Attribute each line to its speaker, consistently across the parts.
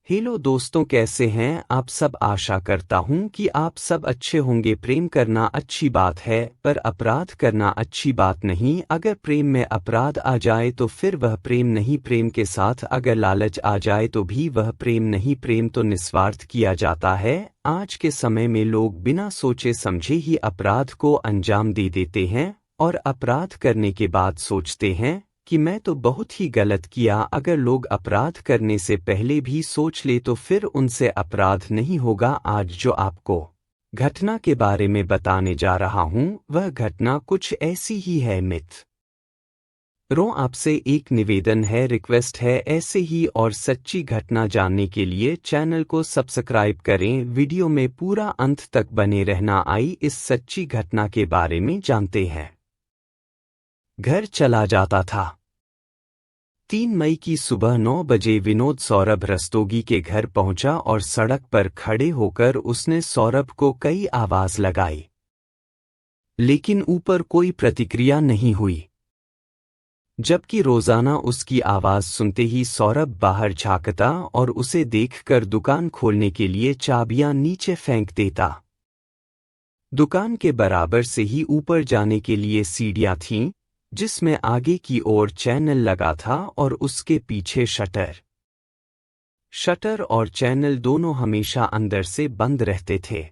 Speaker 1: Hello दोस्तों, कैसे हैं आप सब। आशा करता हूं कि आप सब अच्छे होंगे। प्रेम करना अच्छी बात है, पर अपराध करना अच्छी बात नहीं। अगर प्रेम में अपराध आ जाए तो फिर वह प्रेम नहीं। प्रेम के साथ अगर लालच आ जाए तो भी वह प्रेम नहीं। प्रेम तो निस्वार्थ किया जाता है। आज के समय में लोग बिना सोचे समझे ही अपराध को अंजाम दे देते हैं और अपराध करने के बाद सोचते हैं कि मैं तो बहुत ही गलत किया। अगर लोग अपराध करने से पहले भी सोच ले तो फिर उनसे अपराध नहीं होगा। आज जो आपको घटना के बारे में बताने जा रहा हूं, वह घटना कुछ ऐसी ही है। आपसे एक निवेदन है, रिक्वेस्ट है, ऐसे ही और सच्ची घटना जानने के लिए चैनल को सब्सक्राइब करें। वीडियो में पूरा अंत तक बने रहना। आई इस सच्ची घटना के बारे में जानते हैं। घर चला जाता था। 3 मई की सुबह 9 बजे विनोद सौरभ रस्तोगी के घर पहुंचा और सड़क पर खड़े होकर उसने सौरभ को कई आवाज लगाई, लेकिन ऊपर कोई प्रतिक्रिया नहीं हुई। जबकि रोजाना उसकी आवाज सुनते ही सौरभ बाहर झांकता और उसे देखकर दुकान खोलने के लिए चाबियां नीचे फेंक देता। दुकान के बराबर से ही ऊपर जाने के लिए सीढ़ियां थीं, जिसमें आगे की ओर चैनल लगा था और उसके पीछे शटर और चैनल दोनों हमेशा अंदर से बंद रहते थे।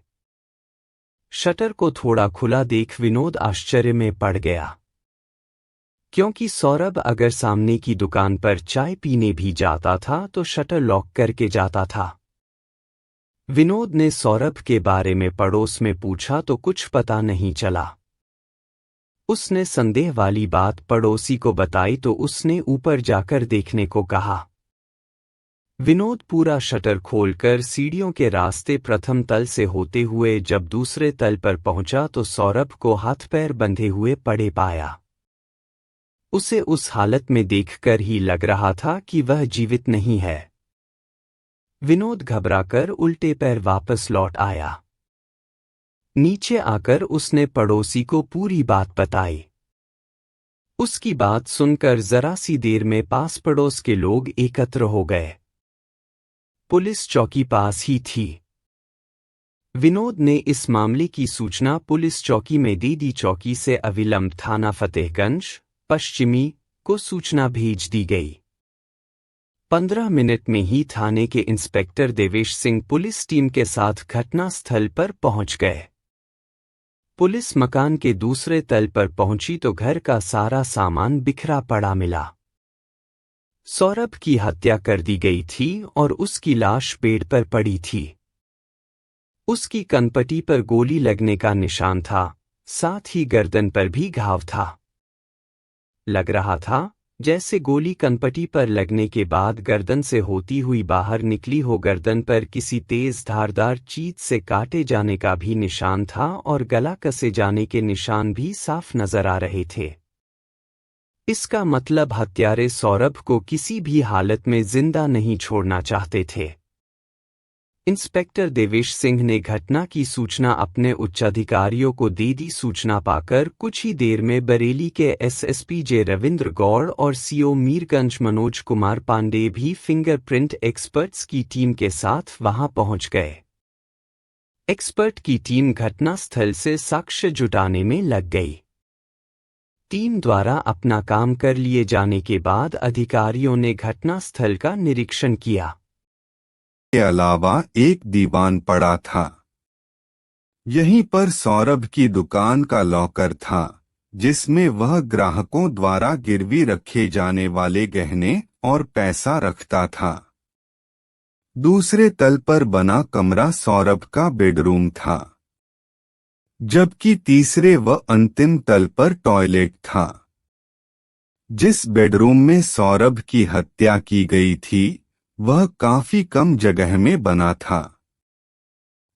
Speaker 1: शटर को थोड़ा खुला देख विनोद आश्चर्य में पड़ गया, क्योंकि सौरभ अगर सामने की दुकान पर चाय पीने भी जाता था तो शटर लॉक करके जाता था। विनोद ने सौरभ के बारे में पड़ोस में पूछा तो कुछ पता नहीं चला। उसने संदेह वाली बात पड़ोसी को बताई तो उसने ऊपर जाकर देखने को कहा। विनोद पूरा शटर खोलकर सीढ़ियों के रास्ते प्रथम तल से होते हुए जब दूसरे तल पर पहुंचा तो सौरभ को हाथ पैर बंधे हुए पड़े पाया। उसे उस हालत में देखकर ही लग रहा था कि वह जीवित नहीं है। विनोद घबराकर उल्टे पैर वापस लौट आया। नीचे आकर उसने पड़ोसी को पूरी बात बताई। उसकी बात सुनकर जरा सी देर में पास पड़ोस के लोग एकत्र हो गए। पुलिस चौकी पास ही थी। विनोद ने इस मामले की सूचना पुलिस चौकी में दे दी। चौकी से अविलंब थाना फतेहगंज पश्चिमी को सूचना भेज दी गई। 15 मिनट में ही थाने के inspector Devesh Singh police team के साथ घटनास्थल पर पहुंच गए। पुलिस मकान के दूसरे तल पर पहुंची तो घर का सारा सामान बिखरा पड़ा मिला। सौरभ की हत्या कर दी गई थी और उसकी लाश पेड़ पर पड़ी थी। उसकी कनपटी पर गोली लगने का निशान था, साथ ही गर्दन पर भी घाव था। लग रहा था जैसे गोली कनपटी पर लगने के बाद गर्दन से होती हुई बाहर निकली हो। गर्दन पर किसी तेज धारदार चीज से काटे जाने का भी निशान था और गला कसे जाने के निशान भी साफ नजर आ रहे थे। इसका मतलब हत्यारे सौरभ को किसी भी हालत में जिंदा नहीं छोड़ना चाहते थे। इंस्पेक्टर देवेश सिंह ने घटना की सूचना अपने उच्चाधिकारियों को दे दी। सूचना पाकर कुछ ही देर में बरेली के एसएसपी जे रविंद्र गौड़ और सीओ मीरगंज मनोज कुमार पांडे भी फिंगरप्रिंट एक्सपर्ट्स की टीम के साथ वहां पहुंच गए। एक्सपर्ट की टीम घटनास्थल से साक्ष्य जुटाने में लग गई। टीम द्वारा अपना काम कर लिए जाने के बाद अधिकारियों ने घटनास्थल का निरीक्षण किया।
Speaker 2: के अलावा एक दीवान पड़ा था। यहीं पर सौरभ की दुकान का लॉकर था, जिसमें वह ग्राहकों द्वारा गिरवी रखे जाने वाले गहने और पैसा रखता था। दूसरे तल पर बना कमरा सौरभ का बेडरूम था, जबकि तीसरे व अंतिम तल पर टॉयलेट था। जिस बेडरूम में सौरभ की हत्या की गई थी वह काफी कम जगह में बना था।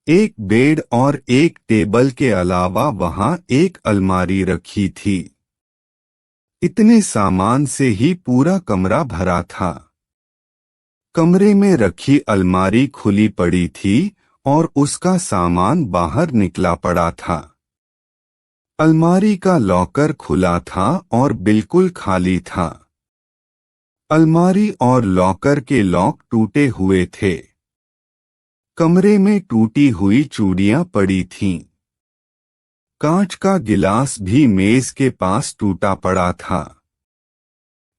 Speaker 2: एक बेड और एक टेबल के अलावा वहां एक अलमारी रखी थी। इतने सामान से ही पूरा कमरा भरा था। कमरे में रखी अलमारी खुली पड़ी थी और उसका सामान बाहर निकला पड़ा था। अलमारी का लॉकर खुला था और बिल्कुल खाली था। अलमारी और लॉकर के लॉक टूटे हुए थे। कमरे में टूटी हुई चूड़ियां पड़ी थीं। कांच का गिलास भी मेज के पास टूटा पड़ा था।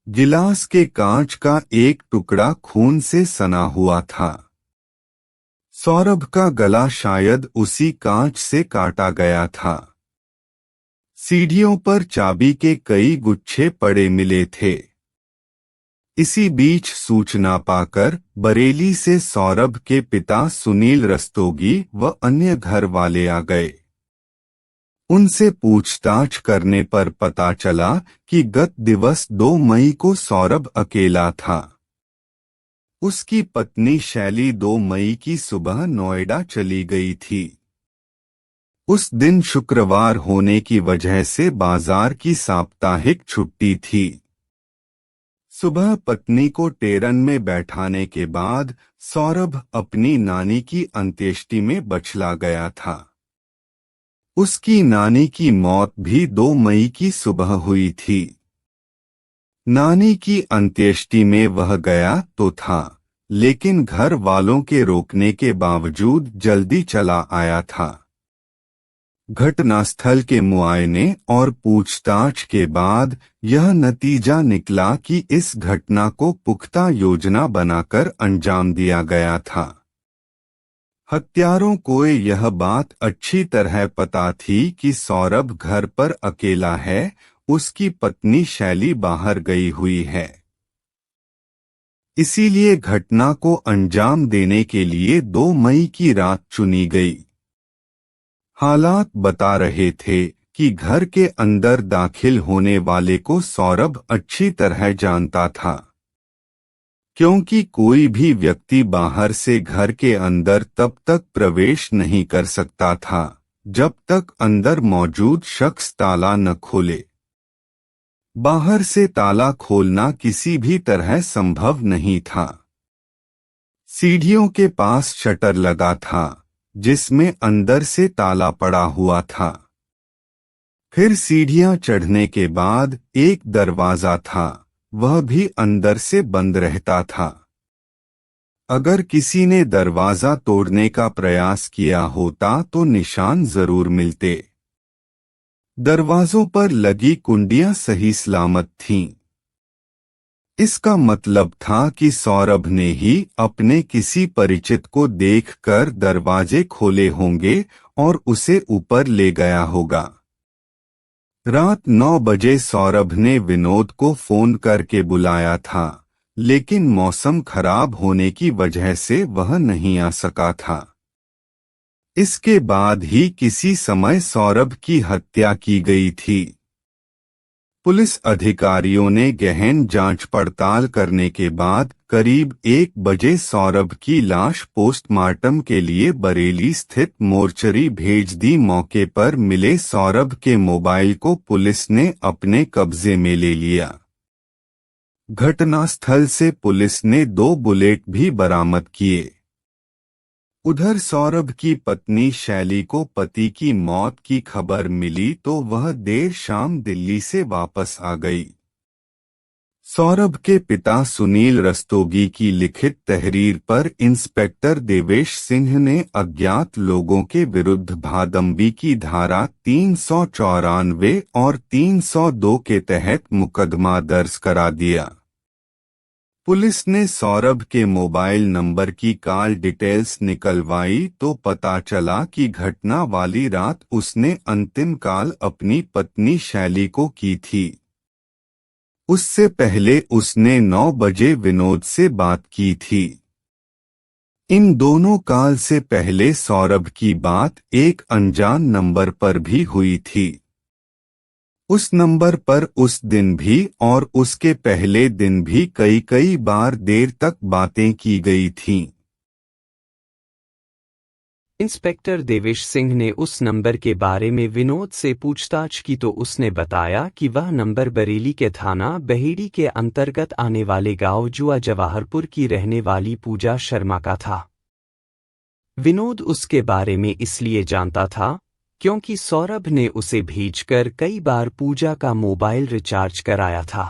Speaker 2: गिलास के कांच का एक टुकड़ा खून से सना हुआ था। सौरभ का गला शायद उसी कांच से काटा गया था। सीढ़ियों पर चाबी के कई गुच्छे पड़े मिले थे। इसी बीच सूचना पाकर बरेली से सौरभ के पिता सुनील रस्तोगी व अन्य घर वाले आ गए। उनसे पूछताछ करने पर पता चला कि गत दिवस 2 मई को सौरभ अकेला था। उसकी पत्नी शैली 2 मई की सुबह नोएडा चली गई थी। उस दिन शुक्रवार होने की वजह से बाजार की साप्ताहिक छुट्टी थी। सुबह पत्नी को टेरन में बैठाने के बाद सौरभ अपनी नानी की अंत्येष्टि में बछला गया था। उसकी नानी की मौत भी 2 मई की सुबह हुई थी। नानी की अंत्येष्टि में वह गया तो था, लेकिन घर वालों के रोकने के बावजूद जल्दी चला आया था। घटनास्थल के मुआयने और पूछताछ के बाद यह नतीजा निकला कि इस घटना को पुख्ता योजना बनाकर अंजाम दिया गया था। हत्यारों को यह बात अच्छी तरह पता थी कि सौरभ घर पर अकेला है, उसकी पत्नी शैली बाहर गई हुई है। इसीलिए घटना को अंजाम देने के लिए 2 मई की रात चुनी गई। हालात बता रहे थे कि घर के अंदर दाखिल होने वाले को सौरभ अच्छी तरह जानता था, क्योंकि कोई भी व्यक्ति बाहर से घर के अंदर तब तक प्रवेश नहीं कर सकता था जब तक अंदर मौजूद शख्स ताला न खोले। बाहर से ताला खोलना किसी भी तरह संभव नहीं था। सीढ़ियों के पास शटर लगा था, जिसमें अंदर से ताला पड़ा हुआ था। फिर सीढ़ियां चढ़ने के बाद एक दरवाजा था, वह भी अंदर से बंद रहता था। अगर किसी ने दरवाजा तोड़ने का प्रयास किया होता तो निशान जरूर मिलते। दरवाजों पर लगी कुंडियां सही सलामत थीं। इसका मतलब था कि सौरभ ने ही अपने किसी परिचित को देखकर दरवाजे खोले होंगे और उसे ऊपर ले गया होगा। रात 9 बजे सौरभ ने विनोद को फोन करके बुलाया था, लेकिन मौसम खराब होने की वजह से वह नहीं आ सका था। इसके बाद ही किसी समय सौरभ की हत्या की गई थी। पुलिस अधिकारियों ने गहन जांच पड़ताल करने के बाद करीब 1 बजे सौरभ की लाश पोस्टमार्टम के लिए बरेली स्थित मोर्चरी भेज दी। मौके पर मिले सौरभ के मोबाइल को पुलिस ने अपने कब्जे में ले लिया। घटनास्थल से पुलिस ने 2 बुलेट भी बरामद किए। उधर सौरभ की पत्नी शैली को पति की मौत की खबर मिली तो वह देर शाम दिल्ली से वापस आ गई। सौरभ के पिता सुनील रस्तोगी की लिखित तहरीर पर इंस्पेक्टर देवेश सिंह ने अज्ञात लोगों के विरुद्ध भादंबी की धारा 394 और 302 के तहत मुकदमा दर्ज करा दिया। पुलिस ने सौरभ के मोबाइल नंबर की कॉल डिटेल्स निकलवाई तो पता चला कि घटना वाली रात उसने अंतिम कॉल अपनी पत्नी शैली को की थी। उससे पहले उसने 9 बजे विनोद से बात की थी। इन दोनों कॉल से पहले सौरभ की बात एक अनजान नंबर पर भी हुई थी। उस नंबर पर उस दिन भी और उसके पहले दिन भी कई बार देर तक बातें की गई थीं।
Speaker 1: इंस्पेक्टर देवेश सिंह ने उस नंबर के बारे में विनोद से पूछताछ की तो उसने बताया कि वह नंबर बरेली के थाना बहेड़ी के अंतर्गत आने वाले गांव जुआ जवाहरपुर की रहने वाली पूजा शर्मा का था। विनोद उसके बारे में इसलिए जानता था क्योंकि सौरभ ने उसे भेजकर कई बार पूजा का मोबाइल रिचार्ज कराया था।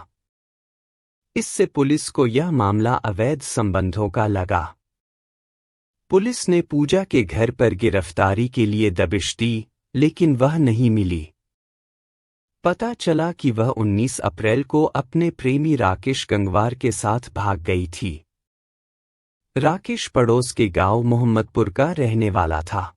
Speaker 1: इससे पुलिस को यह मामला अवैध संबंधों का लगा। पुलिस ने पूजा के घर पर गिरफ्तारी के लिए दबिश दी, लेकिन वह नहीं मिली। पता चला कि वह 19 अप्रैल को अपने प्रेमी राकेश गंगवार के साथ भाग गई थी। राकेश पड़ोस के गांव मोहम्मदपुर का रहने वाला था।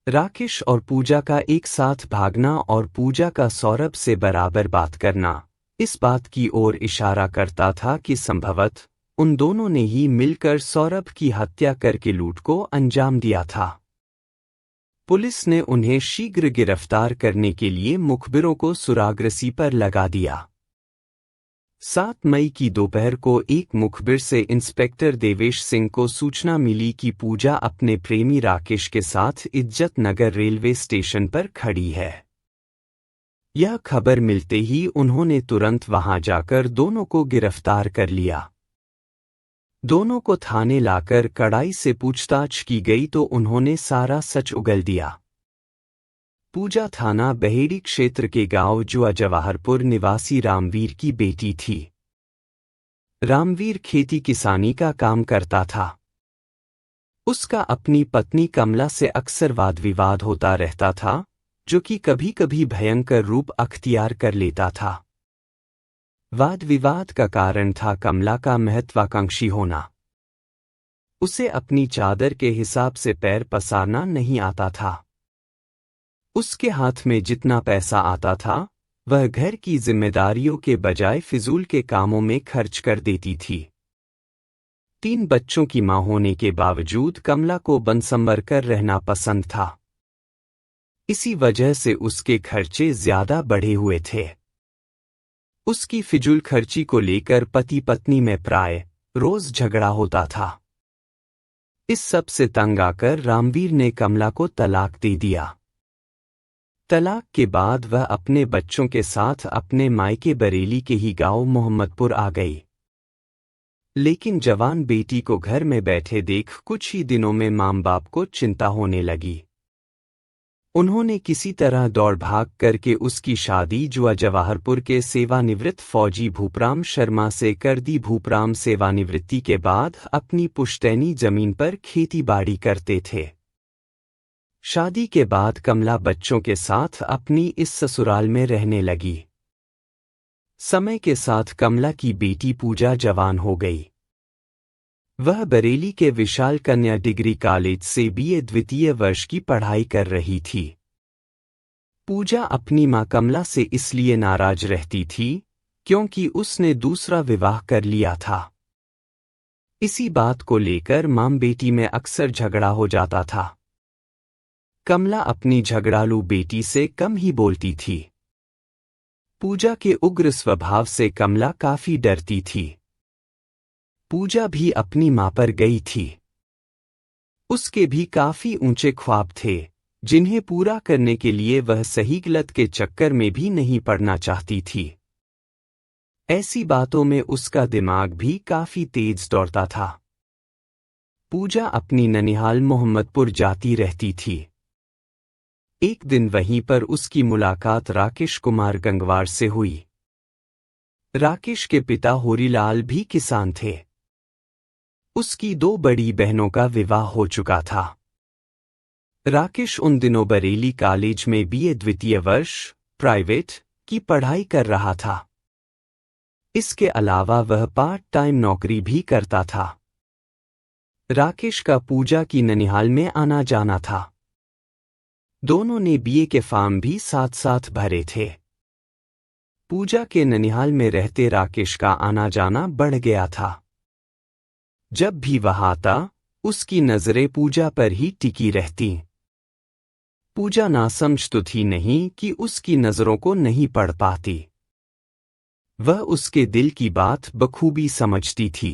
Speaker 1: राकेश और पूजा का एक साथ भागना और पूजा का सौरभ से बराबर बात करना इस बात की ओर इशारा करता था कि संभवतः उन दोनों ने ही मिलकर सौरभ की हत्या करके लूट को अंजाम दिया था। पुलिस ने उन्हें शीघ्र गिरफ्तार करने के लिए मुखबिरों को सुरागरसी पर लगा दिया। 7 मई की दोपहर को एक मुखबिर से इंस्पेक्टर देवेश सिंह को सूचना मिली कि पूजा अपने प्रेमी राकेश के साथ इज्जत नगर रेलवे स्टेशन पर खड़ी है। यह खबर मिलते ही उन्होंने तुरंत वहां जाकर दोनों को गिरफ्तार कर लिया। दोनों को थाने लाकर कड़ाई से पूछताछ की गई तो उन्होंने सारा सच उगल दिया। पूजा थाना बहेड़ी क्षेत्र के गांव जुआ जवाहरपुर निवासी रामवीर की बेटी थी। रामवीर खेती किसानी का काम करता था। उसका अपनी पत्नी कमला से अक्सर वाद विवाद होता रहता था, जो कि कभी कभी भयंकर रूप अख्तियार कर लेता था। वाद विवाद का कारण था कमला का महत्वाकांक्षी होना। उसे अपनी चादर के हिसाब से पैर पसारना नहीं आता था। उसके हाथ में जितना पैसा आता था वह घर की जिम्मेदारियों के बजाय फिजूल के कामों में खर्च कर देती थी। 3 बच्चों की मां होने के बावजूद कमला को बनसंवर कर रहना पसंद था। इसी वजह से उसके खर्चे ज्यादा बढ़े हुए थे। उसकी फिजूल खर्ची को लेकर पति पत्नी में प्राय रोज झगड़ा होता था। इस सब से तंग आकर रामवीर ने कमला को तलाक दे दिया। तलाक के बाद वह अपने बच्चों के साथ अपने मायके बरेली के ही गांव मोहम्मदपुर आ गई। लेकिन जवान बेटी को घर में बैठे देख कुछ ही दिनों में मां बाप को चिंता होने लगी। उन्होंने किसी तरह दौड़ भाग करके उसकी शादी जुआ जवाहरपुर के सेवानिवृत्त फौजी भूपराम शर्मा से कर दी। भूपराम सेवानिवृत्ति के बाद अपनी पुश्तैनी जमीन पर खेती बाड़ी करते थे। शादी के बाद कमला बच्चों के साथ अपनी इस ससुराल में रहने लगी। समय के साथ कमला की बेटी पूजा जवान हो गई। वह बरेली के विशाल कन्या डिग्री कॉलेज से बीए द्वितीय वर्ष की पढ़ाई कर रही थी। पूजा अपनी मां कमला से इसलिए नाराज रहती थी क्योंकि उसने दूसरा विवाह कर लिया था। इसी बात को लेकर मां बेटी में अक्सर झगड़ा हो जाता था। कमला अपनी झगड़ालू बेटी से कम ही बोलती थी। पूजा के उग्र स्वभाव से कमला काफी डरती थी। पूजा भी अपनी मां पर गई थी। उसके भी काफी ऊंचे ख्वाब थे जिन्हें पूरा करने के लिए वह सही गलत के चक्कर में भी नहीं पड़ना चाहती थी। ऐसी बातों में उसका दिमाग भी काफी तेज दौड़ता था। पूजा अपनी ननिहाल मोहम्मदपुर जाती रहती थी। एक दिन वहीं पर उसकी मुलाकात राकेश कुमार गंगवार से हुई। राकेश के पिता होरीलाल भी किसान थे। उसकी 2 बड़ी बहनों का विवाह हो चुका था। राकेश उन दिनों बरेली कॉलेज में बीए द्वितीय वर्ष प्राइवेट की पढ़ाई कर रहा था। इसके अलावा वह पार्ट टाइम नौकरी भी करता था। राकेश का पूजा की ननिहाल में आना जाना था। दोनों ने बीए के फॉर्म भी साथ साथ भरे थे। पूजा के ननिहाल में रहते राकेश का आना जाना बढ़ गया था। जब भी वह आता उसकी नजरें पूजा पर ही टिकी रहती। पूजा नासमझ तो थी नहीं कि उसकी नजरों को नहीं पढ़ पाती। वह उसके दिल की बात बखूबी समझती थी।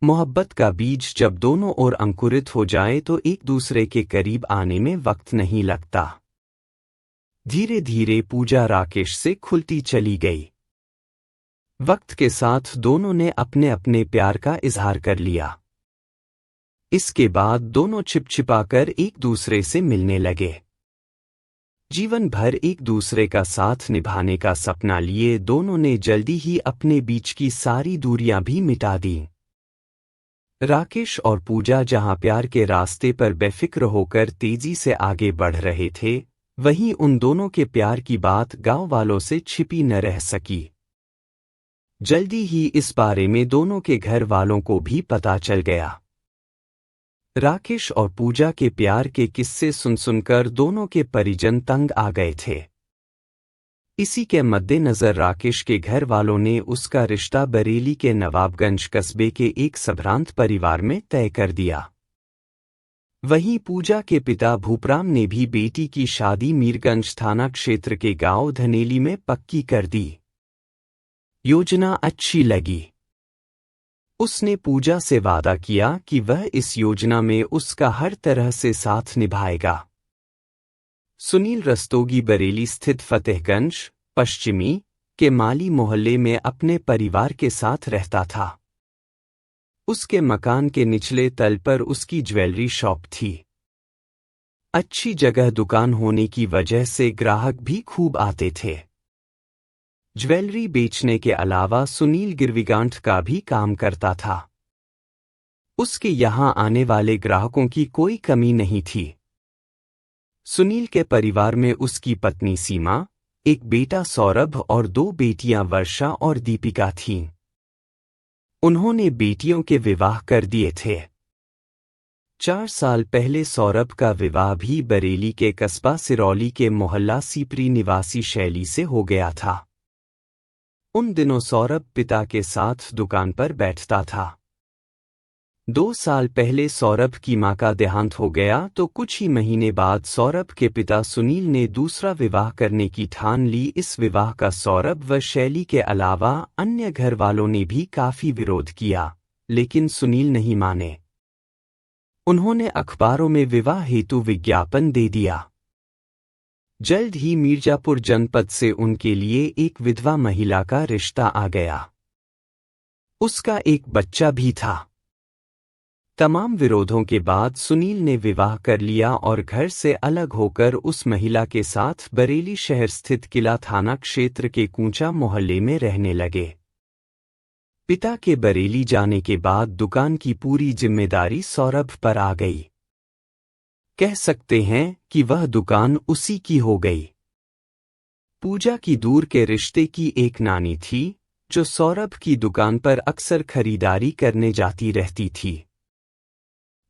Speaker 1: मोहब्बत का बीज जब दोनों ओर अंकुरित हो जाए तो एक दूसरे के करीब आने में वक्त नहीं लगता। धीरे धीरे पूजा राकेश से खुलती चली गई। वक्त के साथ दोनों ने अपने अपने प्यार का इजहार कर लिया। इसके बाद दोनों छिपछिपाकर एक दूसरे से मिलने लगे। जीवन भर एक दूसरे का साथ निभाने का सपना लिए दोनों ने जल्दी ही अपने बीच की सारी दूरियां भी मिटा दी। राकेश और पूजा जहां प्यार के रास्ते पर बेफिक्र होकर तेजी से आगे बढ़ रहे थे, वहीं उन दोनों के प्यार की बात गांव वालों से छिपी न रह सकी। जल्दी ही इस बारे में दोनों के घर वालों को भी पता चल गया। राकेश और पूजा के प्यार के किस्से सुनकर दोनों के परिजन तंग आ गए थे। इसी के मद्देनजर राकेश के घर वालों ने उसका रिश्ता बरेली के नवाबगंज कस्बे के एक संभ्रांत परिवार में तय कर दिया। वहीं पूजा के पिता भूपराम ने भी बेटी की शादी मीरगंज थाना क्षेत्र के गांव धनेली में पक्की कर दी। योजना अच्छी लगी। उसने पूजा से वादा किया कि वह इस योजना में उसका हर तरह से साथ निभाएगा। सुनील रस्तोगी बरेली स्थित फतेहगंज पश्चिमी के माली मोहल्ले में अपने परिवार के साथ रहता था। उसके मकान के निचले तल पर उसकी ज्वेलरी शॉप थी। अच्छी जगह दुकान होने की वजह से ग्राहक भी खूब आते थे। ज्वेलरी बेचने के अलावा सुनील गिरवीगांठ का भी काम करता था। उसके यहां आने वाले ग्राहकों की कोई कमी नहीं थी। सुनील के परिवार में उसकी पत्नी सीमा, एक बेटा सौरभ और दो बेटियां वर्षा और दीपिका थीं। उन्होंने बेटियों के विवाह कर दिए थे। 4 साल पहले सौरभ का विवाह भी बरेली के कस्बा सिरौली के मोहल्ला सीपरी निवासी शैली से हो गया था। उन दिनों सौरभ पिता के साथ दुकान पर बैठता था। 2 साल पहले सौरभ की मां का देहांत हो गया तो कुछ ही महीने बाद सौरभ के पिता सुनील ने दूसरा विवाह करने की ठान ली। इस विवाह का सौरभ व शैली के अलावा अन्य घर वालों ने भी काफी विरोध किया, लेकिन सुनील नहीं माने। उन्होंने अखबारों में विवाह हेतु विज्ञापन दे दिया। जल्द ही मिर्जापुर जनपद से उनके लिए एक विधवा महिला का रिश्ता आ गया। उसका एक बच्चा भी था। तमाम विरोधों के बाद सुनील ने विवाह कर लिया और घर से अलग होकर उस महिला के साथ बरेली शहर स्थित किला थाना क्षेत्र के कूंचा मोहल्ले में रहने लगे। पिता के बरेली जाने के बाद दुकान की पूरी जिम्मेदारी सौरभ पर आ गई। कह सकते हैं कि वह दुकान उसी की हो गई। पूजा की दूर के रिश्ते की एक नानी थी, जो सौरभ की दुकान पर अक्सर खरीदारी करने जाती रहती थी।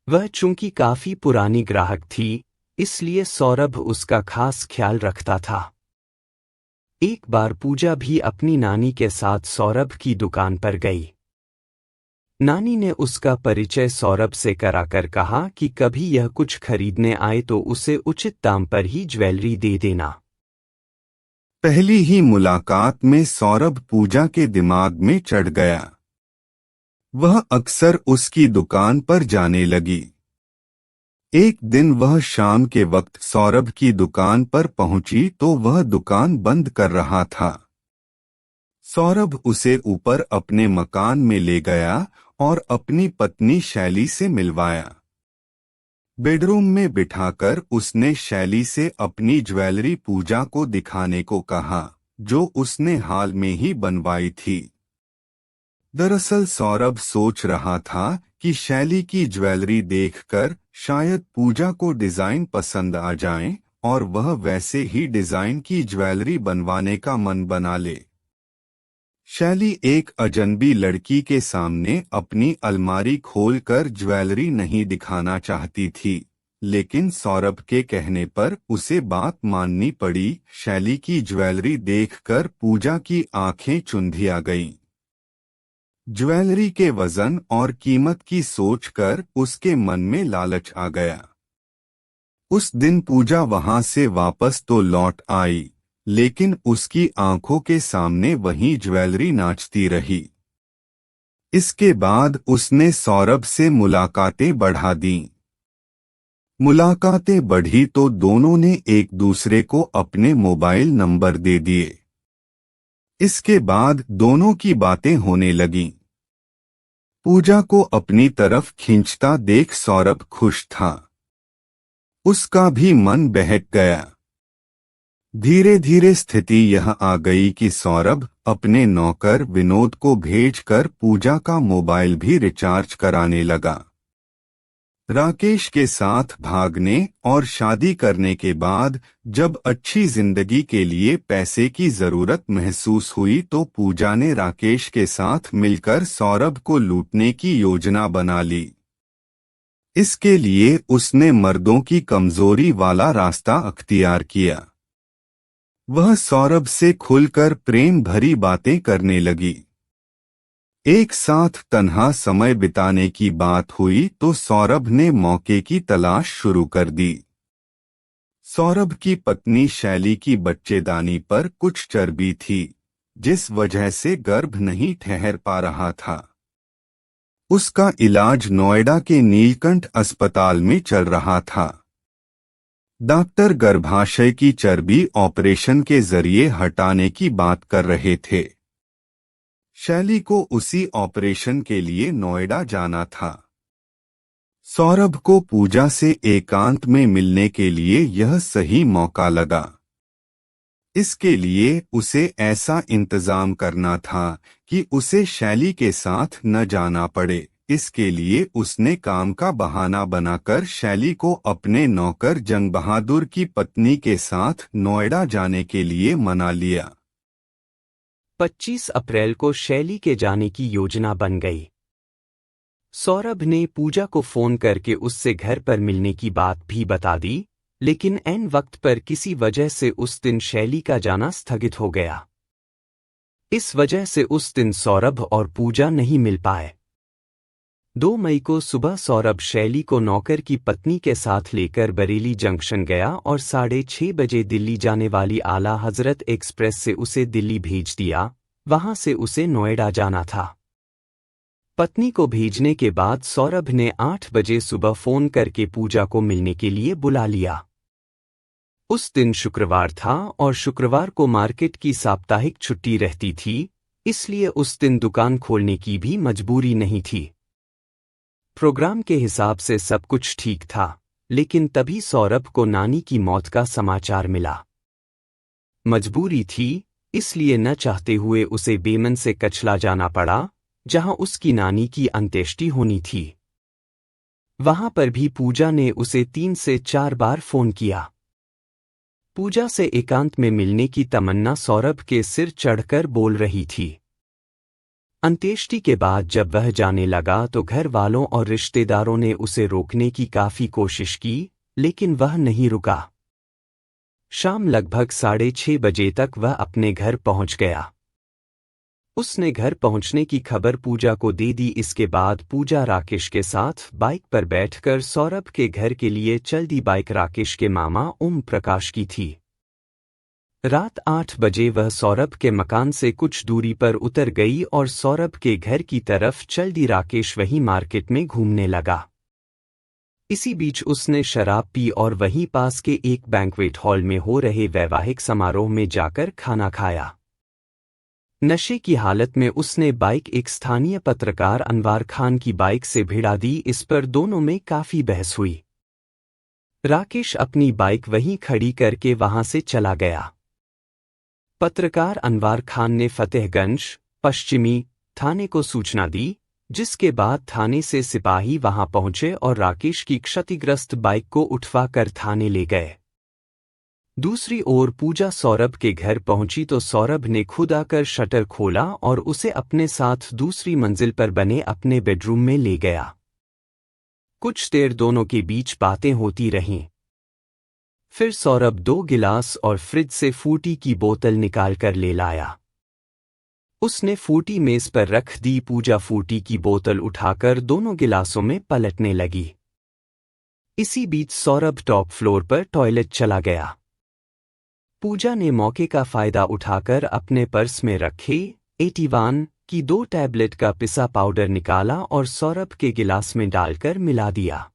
Speaker 1: वह चूंकि काफी पुरानी ग्राहक थी, इसलिए सौरभ उसका खास ख्याल रखता था। एक बार पूजा भी अपनी नानी के साथ सौरभ की दुकान पर गई। नानी ने उसका परिचय सौरभ से कराकर कहा कि कभी यह कुछ खरीदने आए तो उसे उचित दाम पर ही ज्वेलरी दे देना।
Speaker 2: पहली ही मुलाकात में सौरभ पूजा के दिमाग में चढ़ गया। वह अक्सर उसकी दुकान पर जाने लगी। एक दिन वह शाम के वक्त सौरभ की दुकान पर पहुंची तो वह दुकान बंद कर रहा था। सौरभ उसे ऊपर अपने मकान में ले गया और अपनी पत्नी शैली से मिलवाया। बेडरूम में बिठाकर उसने शैली से अपनी ज्वेलरी पूजा को दिखाने को कहा, जो उसने हाल में ही बनवाई थी। दरअसल सौरभ सोच रहा था कि शैली की ज्वेलरी देखकर शायद पूजा को डिजाइन पसंद आ जाए और वह वैसे ही डिजाइन की ज्वेलरी बनवाने का मन बना ले। शैली एक अजनबी लड़की के सामने अपनी अलमारी खोलकर ज्वेलरी नहीं दिखाना चाहती थी, लेकिन सौरभ के कहने पर उसे बात माननी पड़ी। शैली की ज्वेलरी देखकर पूजा की आंखें चुंधिया गईं। ज्वेलरी के वजन और कीमत की सोचकर उसके मन में लालच आ गया। उस दिन पूजा वहां से वापस तो लौट आई, लेकिन उसकी आंखों के सामने वही ज्वेलरी नाचती रही। इसके बाद उसने सौरभ से मुलाकातें बढ़ा दीं। मुलाकातें बढ़ी तो दोनों ने एक दूसरे को अपने मोबाइल नंबर दे दिए। इसके बाद दोनों की बातें होने लगीं। पूजा को अपनी तरफ खींचता देख सौरभ खुश था। उसका भी मन बहक गया। धीरे धीरे स्थिति यह आ गई कि सौरभ अपने नौकर विनोद को भेजकर पूजा का मोबाइल भी रिचार्ज कराने लगा। राकेश के साथ भागने और शादी करने के बाद जब अच्छी जिंदगी के लिए पैसे की जरूरत महसूस हुई तो पूजा ने राकेश के साथ मिलकर सौरभ को लूटने की योजना बना ली। इसके लिए उसने मर्दों की कमजोरी वाला रास्ता अख्तियार किया। वह सौरभ से खुलकर प्रेम भरी बातें करने लगी। एक साथ तन्हा समय बिताने की बात हुई तो सौरभ ने मौके की तलाश शुरू कर दी। सौरभ की पत्नी शैली की बच्चेदानी पर कुछ चर्बी थी, जिस वजह से गर्भ नहीं ठहर पा रहा था। उसका इलाज नोएडा के नीलकंठ अस्पताल में चल रहा था। डॉक्टर गर्भाशय की चर्बी ऑपरेशन के जरिए हटाने की बात कर रहे थे। शैली को उसी ऑपरेशन के लिए नोएडा जाना था। सौरभ को पूजा से एकांत में मिलने के लिए यह सही मौका लगा। इसके लिए उसे ऐसा इंतजाम करना था कि उसे शैली के साथ न जाना पड़े। इसके लिए उसने काम का बहाना बनाकर शैली को अपने नौकर जंग बहादुर की पत्नी के साथ नोएडा जाने के लिए मना लिया।
Speaker 1: 25 अप्रैल को शैली के जाने की योजना बन गई। सौरभ ने पूजा को फोन करके उससे घर पर मिलने की बात भी बता दी, लेकिन ऐन वक्त पर किसी वजह से उस दिन शैली का जाना स्थगित हो गया। इस वजह से उस दिन सौरभ और पूजा नहीं मिल पाए। 2 मई को सुबह सौरभ शैली को नौकर की पत्नी के साथ लेकर बरेली जंक्शन गया और 6:30 बजे दिल्ली जाने वाली आला हजरत एक्सप्रेस से उसे दिल्ली भेज दिया। वहां से उसे नोएडा जाना था। पत्नी को भेजने के बाद सौरभ ने 8 बजे सुबह फोन करके पूजा को मिलने के लिए बुला लिया। उस दिन शुक्रवार था और शुक्रवार को मार्केट की साप्ताहिक छुट्टी रहती थी, इसलिए उस दिन दुकान खोलने की भी मजबूरी नहीं थी। प्रोग्राम के हिसाब से सब कुछ ठीक था, लेकिन तभी सौरभ को नानी की मौत का समाचार मिला। मजबूरी थी, इसलिए न चाहते हुए उसे बेमन से कचला जाना पड़ा, जहां उसकी नानी की अंत्येष्टि होनी थी। वहां पर भी पूजा ने उसे 3 से 4 बार फोन किया। पूजा से एकांत में मिलने की तमन्ना सौरभ के सिर चढ़कर बोल रही थी। अंत्येष्टि के बाद जब वह जाने लगा तो घर वालों और रिश्तेदारों ने उसे रोकने की काफी कोशिश की, लेकिन वह नहीं रुका। शाम लगभग 6:30 बजे तक वह अपने घर पहुंच गया। उसने घर पहुंचने की खबर पूजा को दे दी। इसके बाद पूजा राकेश के साथ बाइक पर बैठकर सौरभ के घर के लिए चल दी। बाइक राकेश के मामा ओम प्रकाश की थी। रात 8 बजे वह सौरभ के मकान से कुछ दूरी पर उतर गई और सौरभ के घर की तरफ चल दी। राकेश वहीं मार्केट में घूमने लगा। इसी बीच उसने शराब पी और वहीं पास के एक बैंक्वेट हॉल में हो रहे वैवाहिक समारोह में जाकर खाना खाया। नशे की हालत में उसने बाइक एक स्थानीय पत्रकार अनवार खान की बाइक से भिड़ा दी। इस पर दोनों में काफी बहस हुई। राकेश अपनी बाइक वहीं खड़ी करके वहां से चला गया। पत्रकार अनवार खान ने फतेहगंज पश्चिमी थाने को सूचना दी, जिसके बाद थाने से सिपाही वहां पहुंचे और राकेश की क्षतिग्रस्त बाइक को उठवाकर थाने ले गए। दूसरी ओर पूजा सौरभ के घर पहुंची तो सौरभ ने खुद आकर शटर खोला और उसे अपने साथ दूसरी मंजिल पर बने अपने बेडरूम में ले गया। कुछ देर दोनों के बीच बातें होती रहीं। फिर सौरभ 2 गिलास और फ्रिज से फ्रूटी की बोतल निकाल कर ले लाया। उसने फ्रूटी मेज पर रख दी। पूजा फ्रूटी की बोतल उठाकर दोनों गिलासों में पलटने लगी। इसी बीच सौरभ टॉप फ्लोर पर टॉयलेट चला गया। पूजा ने मौके का फायदा उठाकर अपने पर्स में रखे 81 की 2 टैबलेट का पिसा पाउडर निकाला और सौरभ के गिलास में डालकर मिला दिया।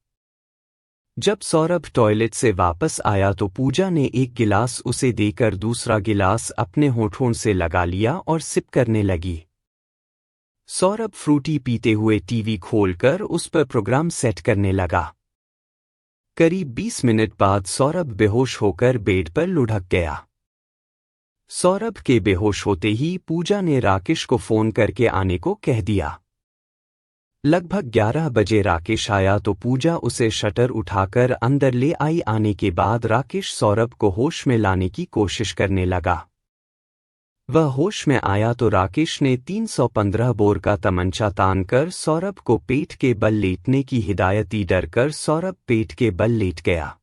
Speaker 1: जब सौरभ टॉयलेट से वापस आया तो पूजा ने एक गिलास उसे देकर दूसरा गिलास अपने होठों से लगा लिया और सिप करने लगी। सौरभ फ्रूटी पीते हुए टीवी खोलकर उस पर प्रोग्राम सेट करने लगा। करीब 20 मिनट बाद सौरभ बेहोश होकर बेड पर लुढ़क गया। सौरभ के बेहोश होते ही पूजा ने राकेश को फोन करके आने को कह दिया। लगभग 11 बजे राकेश आया तो पूजा उसे शटर उठाकर अंदर ले आई। आने के बाद राकेश सौरभ को होश में लाने की कोशिश करने लगा। वह होश में आया तो राकेश ने 315 बोर का तमंचा तानकर सौरभ को पेट के बल लेटने की हिदायत दी। डरकर सौरभ पेट के बल लेट गया।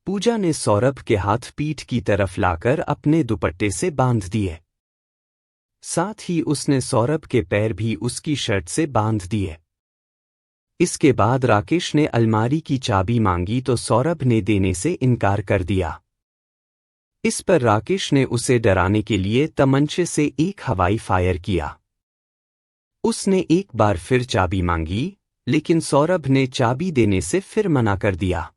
Speaker 1: पूजा ने सौरभ के हाथ पीठ की तरफ लाकर अपने दुपट्टे से बांध दिए। साथ ही उसने सौरभ के पैर भी उसकी शर्ट से बांध दिए। इसके बाद राकेश ने अलमारी की चाबी मांगी तो सौरभ ने देने से इनकार कर दिया। इस पर राकेश ने उसे डराने के लिए तमंचे से एक हवाई फायर किया। उसने एक बार फिर चाबी मांगी, लेकिन सौरभ ने चाबी देने से फिर मना कर दिया।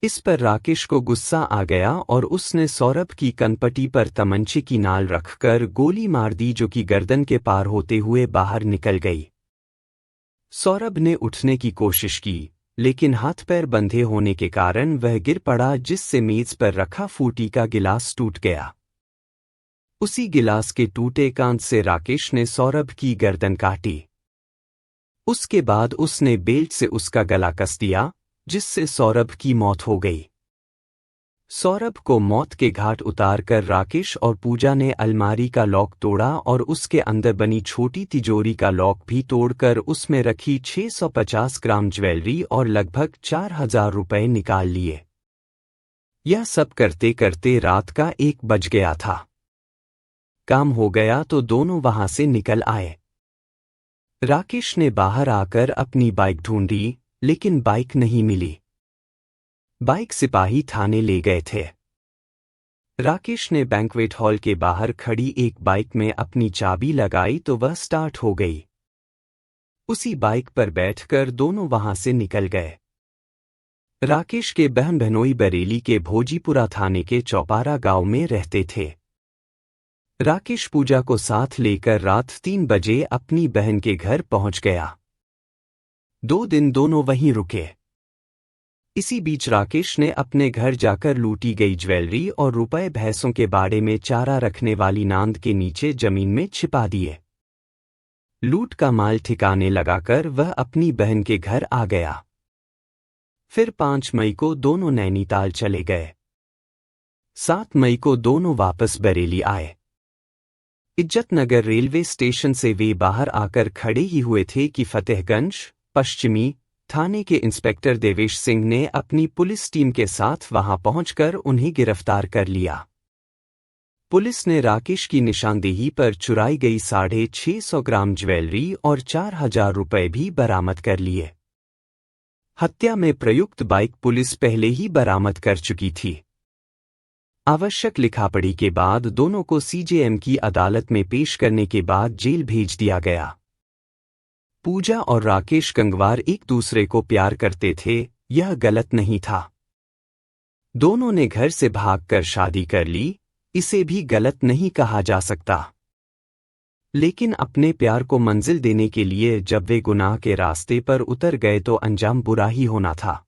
Speaker 1: इस पर राकेश को गुस्सा आ गया और उसने सौरभ की कनपटी पर तमंचे की नाल रखकर गोली मार दी, जो कि गर्दन के पार होते हुए बाहर निकल गई। सौरभ ने उठने की कोशिश की, लेकिन हाथ पैर बंधे होने के कारण वह गिर पड़ा, जिससे मेज पर रखा फ्रूटी का गिलास टूट गया। उसी गिलास के टूटे कांच से राकेश ने सौरभ की गर्दन काटी। उसके बाद उसने बेल्ट से उसका गला कस दिया, जिससे सौरभ की मौत हो गई। सौरभ को मौत के घाट उतारकर राकेश और पूजा ने अलमारी का लॉक तोड़ा और उसके अंदर बनी छोटी तिजोरी का लॉक भी तोड़कर उसमें रखी 650 ग्राम ज्वेलरी और लगभग 4000 रुपए निकाल लिए। यह सब करते करते रात का 1 बज गया था। काम हो गया तो दोनों वहां से निकल आए। राकेश ने बाहर आकर अपनी बाइक ढूंढी, लेकिन बाइक नहीं मिली। बाइक सिपाही थाने ले गए थे। राकेश ने बैंक्वेट हॉल के बाहर खड़ी एक बाइक में अपनी चाबी लगाई तो वह स्टार्ट हो गई। उसी बाइक पर बैठकर दोनों वहां से निकल गए। राकेश के बहन बहनोई बरेली के भोजीपुरा थाने के चौपारा गांव में रहते थे। राकेश पूजा को साथ लेकर रात 3 बजे अपनी बहन के घर पहुंच गया। 2 दिन दोनों वहीं रुके। इसी बीच राकेश ने अपने घर जाकर लूटी गई ज्वेलरी और रुपए भैंसों के बाड़े में चारा रखने वाली नांद के नीचे जमीन में छिपा दिए। लूट का माल ठिकाने लगाकर वह अपनी बहन के घर आ गया। फिर 5 मई को दोनों नैनीताल चले गए। 7 मई को दोनों वापस बरेली आए। इज्जतनगर रेलवे स्टेशन से वे बाहर आकर खड़े ही हुए थे कि फतेहगंज पश्चिमी थाने के इंस्पेक्टर देवेश सिंह ने अपनी पुलिस टीम के साथ वहां पहुंचकर उन्हें गिरफ्तार कर लिया। पुलिस ने राकेश की निशानदेही पर चुराई गई 650 ग्राम ज्वेलरी और 4000 रुपए भी बरामद कर लिए। हत्या में प्रयुक्त बाइक पुलिस पहले ही बरामद कर चुकी थी। आवश्यक लिखापढ़ी के बाद दोनों को सीजेएम की अदालत में पेश करने के बाद जेल भेज दिया गया। पूजा और राकेश गंगवार एक दूसरे को प्यार करते थे, यह गलत नहीं था। दोनों ने घर से भागकर शादी कर ली, इसे भी गलत नहीं कहा जा सकता। लेकिन अपने प्यार को मंजिल देने के लिए जब वे गुनाह के रास्ते पर उतर गए तो अंजाम बुरा ही होना था।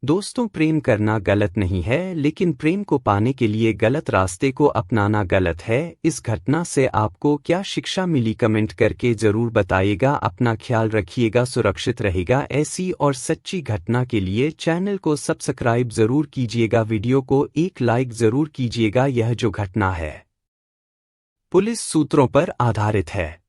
Speaker 1: दोस्तों, प्रेम करना गलत नहीं है, लेकिन प्रेम को पाने के लिए गलत रास्ते को अपनाना गलत है। इस घटना से आपको क्या शिक्षा मिली, कमेंट करके जरूर बताइएगा। अपना ख्याल रखिएगा, सुरक्षित रहेगा। ऐसी और सच्ची घटना के लिए चैनल को सब्सक्राइब जरूर कीजिएगा, वीडियो को एक लाइक जरूर कीजिएगा। यह जो घटना है पुलिस सूत्रों पर आधारित है।